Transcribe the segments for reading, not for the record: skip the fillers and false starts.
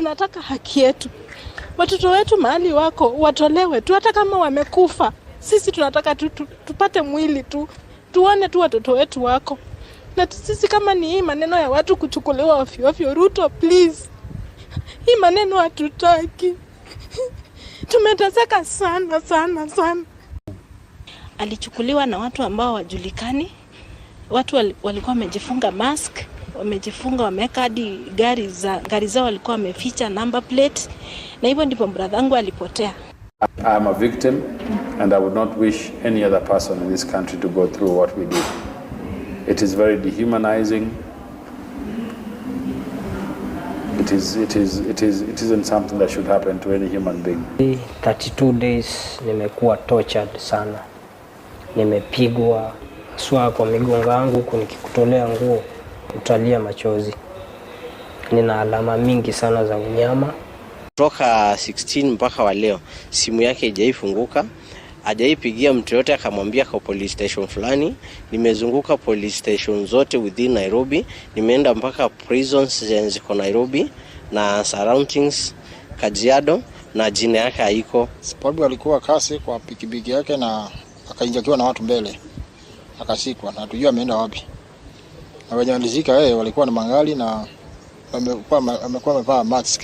tunataka haki yetu. Watoto wetu mahali wako watolewe tu, hata kama wamekufa. Sisi tunataka tupate mwili tu, tuone tu watoto wetu wako. Na sisi kama ni hii maneno ya watu kuchukuliwa ovyo, Ruto please. Hii maneno hatutaki. Tumeteseka sana. Alichukuliwa na watu ambao wajulikani. Watu walikuwa wamejifunga mask, wamejifunga, wameka hadi gari zao walikuwa wameficha number plate. Na hivyo ndipo brother alipotea. I am a victim and I would not wish any other person in this country to go through what we did. It is very dehumanizing. It isn't something that should happen to any human being. 32 days nimekuwa tortured sana. Nimepigwa swa kwa migongo yangu, nikikutolea nguo utalia machozi. Nina alama mingi sana za unyama. Toka 16 mpaka wa leo simu yake haijafunguka. Hajaipigia mtu yote akamwambia kwa police station fulani. Nimezunguka police station zote within Nairobi. Nimeenda mpaka prisons ziko Nairobi na surroundings, Kajiado, na jina yake haiko. Sababu alikuwa kasi kwa pikipiki yake na akainjakiwa na watu mbele. Akashikwa na hatujua ameenda wapi. Na wajandizika walikuwa na mangali na amekuwa amevaa mask.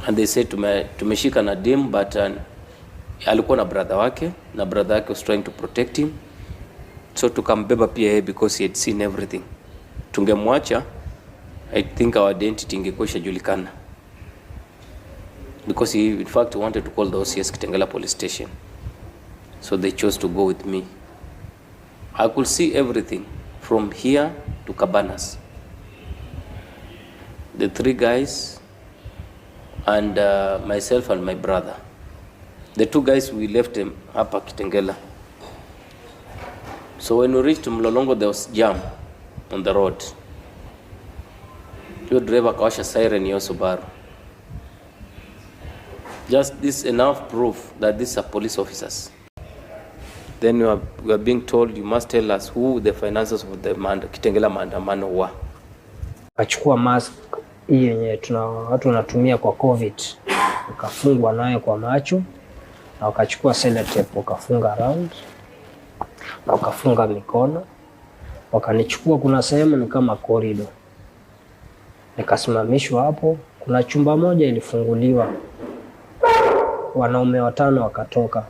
And they said tumeshika na dim, but alikuwa na brother wake, na brother wake was trying to protect him, so tukambeba pia because he had seen everything. Tungemwacha, I think our identity ingekuwa ishajulikana, because he in fact wanted to call the OCS Kitengela police station, so they chose to go with me. I could see everything from here to Cabanas. The 3 guys and myself and my brother. The 2 guys, we left them hapa Kitengela. So when we reached Mlolongo, there was jam on the road. Your driver kawasha siren ya Subaru. Just this enough proof that these are police officers. Then we are being told, you must tell us who the financiers of the Kitengela maandamano were. Achukua mask hii yenye watu wanatumia kwa COVID, ukafungwa nayo kwa macho, na wakachukua sellotape wakafunga around, na wakafunga mikono. Wakanichukua, kuna sehemu ni kama corridor, nikasimamishwa hapo. Kuna chumba moja ilifunguliwa, wanaume 5 wakatoka.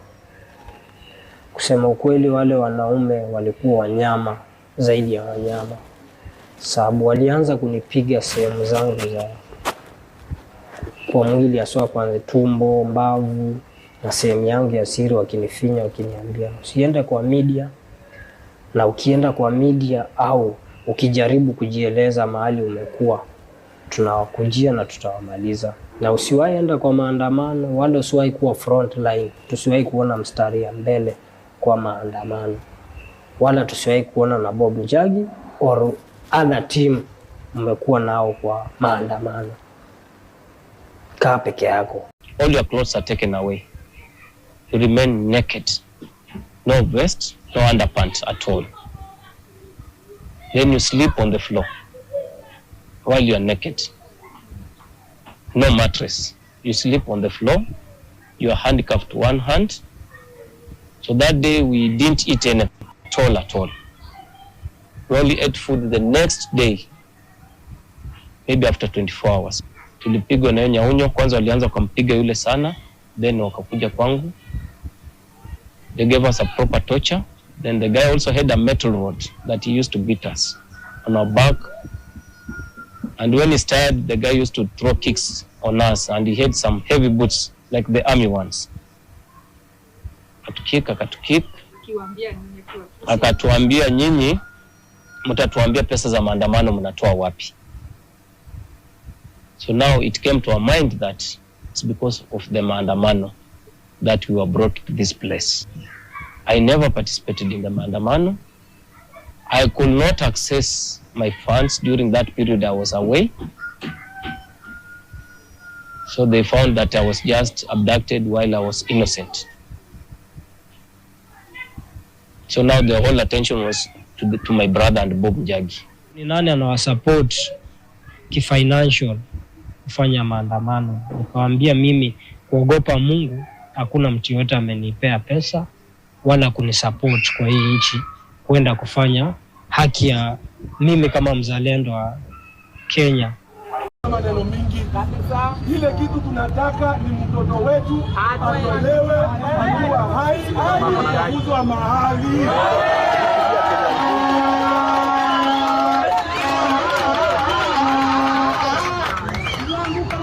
Kusema ukweli, wale wanaume walikuwa wanyama zaidi ya wanyama, sababu walianza kunipiga sehemu zangu za kwa mwili, hasa kwanza tumbo, mbavu na sehemu yangu ya siri, wakinifinya, wakiniambia usiende kwa media, na ukienda kwa media au ukijaribu kujieleza mahali umekuwa, tunawakujia na tutawamaliza. Na usiwahi enda kwa maandamano, wala usiwahi kuwa front line, tusiwahi kuona mstari ya mbele kwa maandamano, wala tusiwahi kuona na Bob Njagi or other team mmekuwa nao kwa maandamano. Kaa peke yako. All your clothes are taken away. You remain naked. No vest, no underpants at all. Then you sleep on the floor while you are naked. No mattress. You sleep on the floor. You are handcuffed to one hand. So that day we didn't eat anything at all. We only ate food the next day, maybe after 24 hours. Tulipigwa na nyaunyo. Kwanza walianza kumpiga yule sana, then wakakuja kwangu. They gave us a proper torture. Then the guy also had a metal rod that he used to beat us on our back. And when he's tired, the guy used to throw kicks on us, and he had some heavy boots like the army ones. Akatuambia nyinyi mtatuambia pesa za maandamano mnatoa wapi. So now it came to our mind that it's because of the maandamano that we were brought to this place. I never participated in the maandamano. I could not access my funds during that period I was away. So they found that I was just abducted while I was innocent. So now the whole attention was to my brother and Bob Njagi. Ni nani anawasupport kifinancial kufanya maandamano. Nikamwambia mimi kuogopa Mungu, hakuna mtu yote amenipea pesa wala kunisupport kwa hii nchi kwenda kufanya haki ya mimi kama mzalendo wa Kenya. Maneno mingi kabisa. Ile kitu tunataka ni mtoto wetu atolewe akiwa hai, hajaguzwa mahali.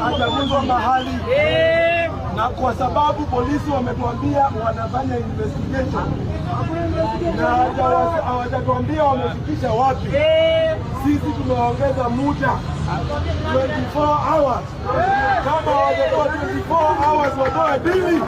Hajaguzwa mahali. Na kwa sababu polisi wametuambia wanafanya investigation na hawajatuambia wamefikisha wapi, sisi tumeongeza muda 24 hours. Kama hawajatoa 24 hours watoe bili.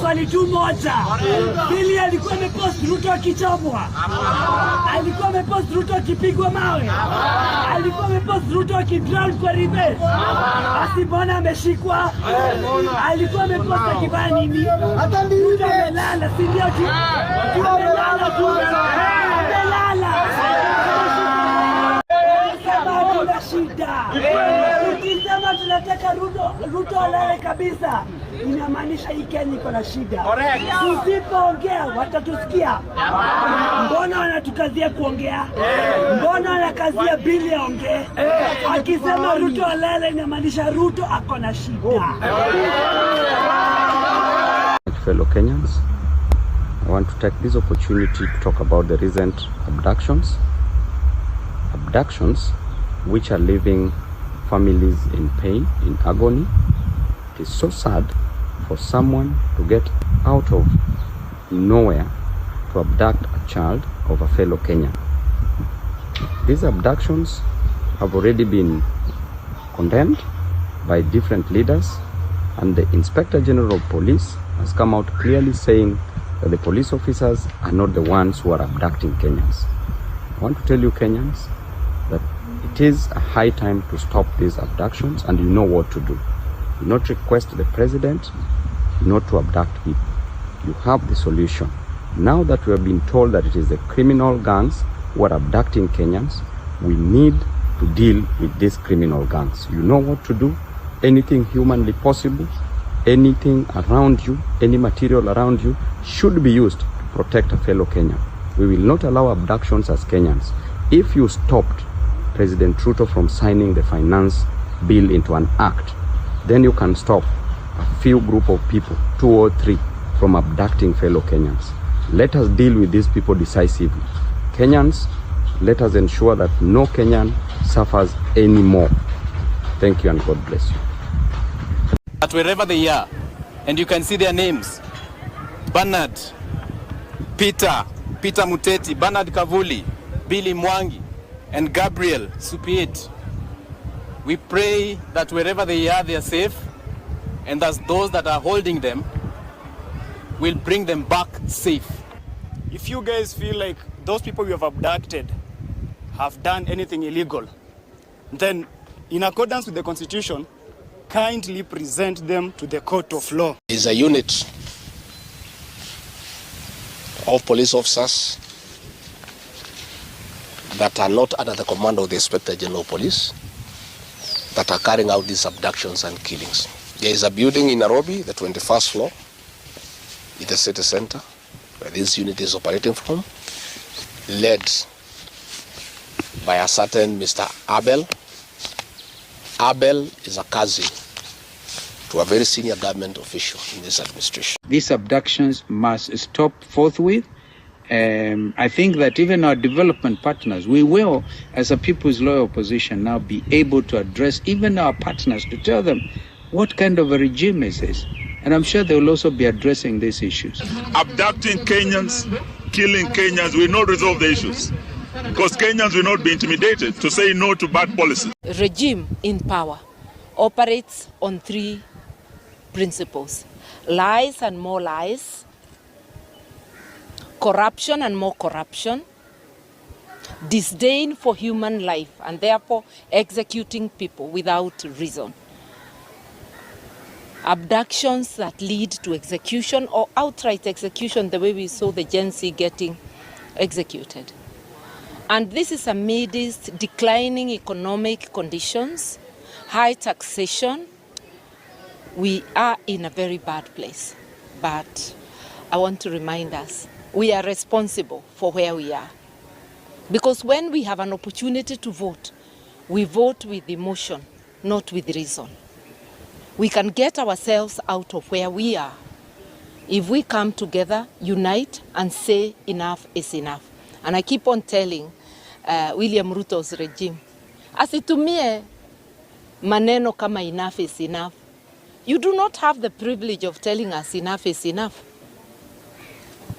Swali tu moja. Bili alikuwa amepost Ruto akichomwa. Alikuwa amepost Ruto akipigwa mawe. Alikuwa amepost Ruto akidrown kwa river. Basi mbona ameshikwa? Alikuwa amepost akifanya nini? Hata Ruto amelala, si ndio? Amelala tu. Amelala. Sababu na shida. Ukisema tunataka Ruto alale kabisa, inamaanisha hii Kenya iko na shida. Tusipoongea watatusikia. Mbona wanatukazia kuongea? Mbona wanakazia bili aongee? Akisema Ruto alale, inamaanisha Ruto ako na shida. Fellow Kenyans, I want to take this opportunity to talk about the recent abductions which are leaving families in pain, in agony. It is so sad for someone to get out of nowhere to abduct a child of a fellow Kenyan. These abductions have already been condemned by different leaders, and the Inspector General of Police has come out clearly saying that the police officers are not the ones who are abducting Kenyans. I want to tell you Kenyans that it is a high time to stop these abductions, and you know what to do. Do not request the president not to abduct people. You have the solution. Now that we have been told that it is the criminal gangs who are abducting Kenyans, we need to deal with these criminal gangs. You know what to do. Anything humanly possible, anything around you, any material around you should be used to protect a fellow Kenyan. We will not allow abductions as Kenyans. If you stopped President Ruto from signing the finance bill into an act, then you can stop a few group of people, 2 or 3, from abducting fellow Kenyans. Let us deal with these people decisively. Kenyans, let us ensure that no Kenyan suffers anymore. Thank you and God bless you. That wherever they are, and you can see their names, Bernard, Peter Muteti, Bernard Kavuli, Billy Mwangi, and Gabriel Supiet. We pray that wherever they are safe, and that those that are holding them will bring them back safe. If you guys feel like those people you have abducted have done anything illegal, then in accordance with the Constitution, kindly present them to the court of law. Is a unit of police officers that are not under the command of the Inspector General of Police that are carrying out these abductions and killings. There is a building in Nairobi, the 21st floor, in the city center, where this unit is operating from, led by a certain Mr. Abel. Abel is a cousin to a very senior government official in this administration. These abductions must stop forthwith. I think that even our development partners, we will, as a People's Law Opposition, now be able to address even our partners to tell them what kind of a regime is this. And I'm sure they will also be addressing these issues. Abducting Kenyans, killing Kenyans will not resolve the issues, because Kenyans will not be intimidated to say no to bad policies. Regime in power operates on 3 principles: lies and more lies, corruption and more corruption, disdain for human life, and therefore executing people without reason. abductions that lead to execution or outright execution, the way we saw the Gen Z getting executed. And this is amidst declining economic conditions, high taxation. We are in a very bad place. But I want to remind us, we are responsible for where we are. Because when we have an opportunity to vote, we vote with emotion, not with reason. We can get ourselves out of where we are if we come together, unite, and say enough is enough. And I keep on telling William Ruto's regime, asitumie maneno kama enough is enough. You do not have the privilege of telling us enough is enough.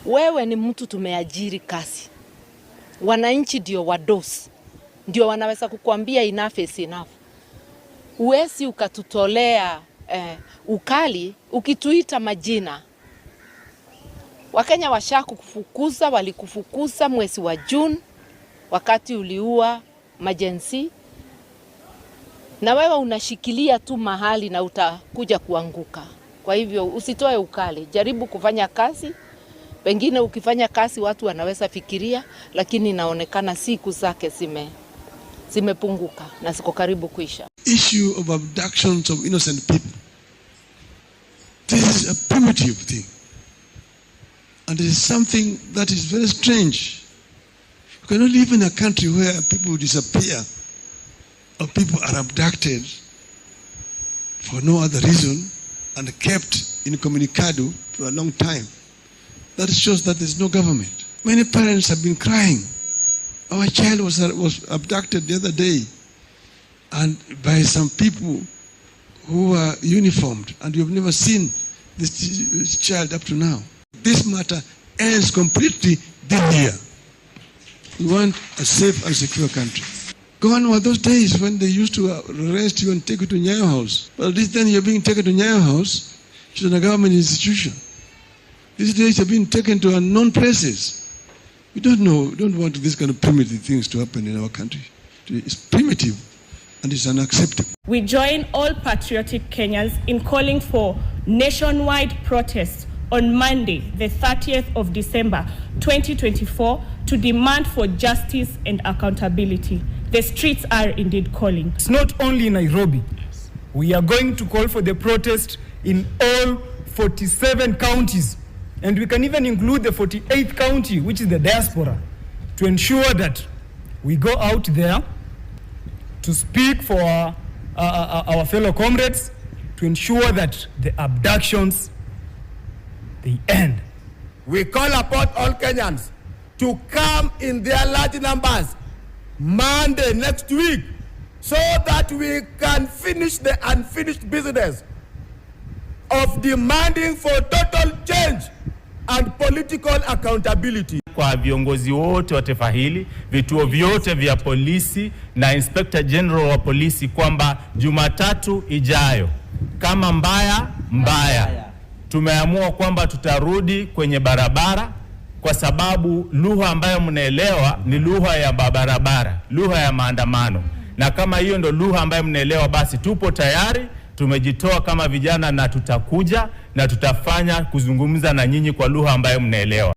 Wewe ni mtu tumeajiri kazi. Wananchi ndio wadosi. Ndio wanaweza kukuambia enough is enough. Uwezi ukatutolea ukali ukituita majina. Wakenya washakufukuza, walikufukuza mwezi wa June wakati uliua majensi. Na wewe unashikilia tu mahali na utakuja kuanguka. Kwa hivyo usitoe ukali, jaribu kufanya kazi. Pengine ukifanya kazi watu wanaweza fikiria, lakini inaonekana siku zake zimepunguka na ziko karibu kuisha. Issue of abductions of innocent people. This is a primitive thing. And it is something that is very strange. You cannot live in a country where people disappear or people are abducted for no other reason and kept incommunicado for a long time. That shows that there's no government. Many parents have been crying. Our child was abducted the other day and by some people who were uniformed, and you've never seen this child up to now. This matter ends completely this year. We want a safe and secure country. Gone were those days when they used to arrest you and take you to Nyayo House. But this time you're being taken to Nyayo House, which is a government institution. These days you're being taken to unknown places. We don't know, we don't want this kind of primitive things to happen in our country. It's primitive and it's unacceptable. We join all patriotic Kenyans in calling for nationwide protests on Monday, the 30th of December, 2024, to demand for justice and accountability. The streets are indeed calling. It's not only in Nairobi. We are going to call for the protest in all 47 counties. And we can even include the 48th county, which is the diaspora, to ensure that we go out there to speak for our fellow comrades, to ensure that the abductions, they end. We call upon all Kenyans to come in their large numbers Monday next week so that we can finish the unfinished business of demanding for total change and political accountability. Kwa viongozi wote wa taifa hili, vituo vyote vya polisi na Inspector General wa polisi kwamba Jumatatu ijayo kama mbaya tumeamua kwamba tutarudi kwenye barabara, kwa sababu lugha ambayo mnaelewa ni lugha ya barabara, lugha ya maandamano. Na kama hiyo ndo lugha ambayo mnaelewa, basi tupo tayari, tumejitoa kama vijana na tutakuja na tutafanya kuzungumza na nyinyi kwa lugha ambayo mnaelewa.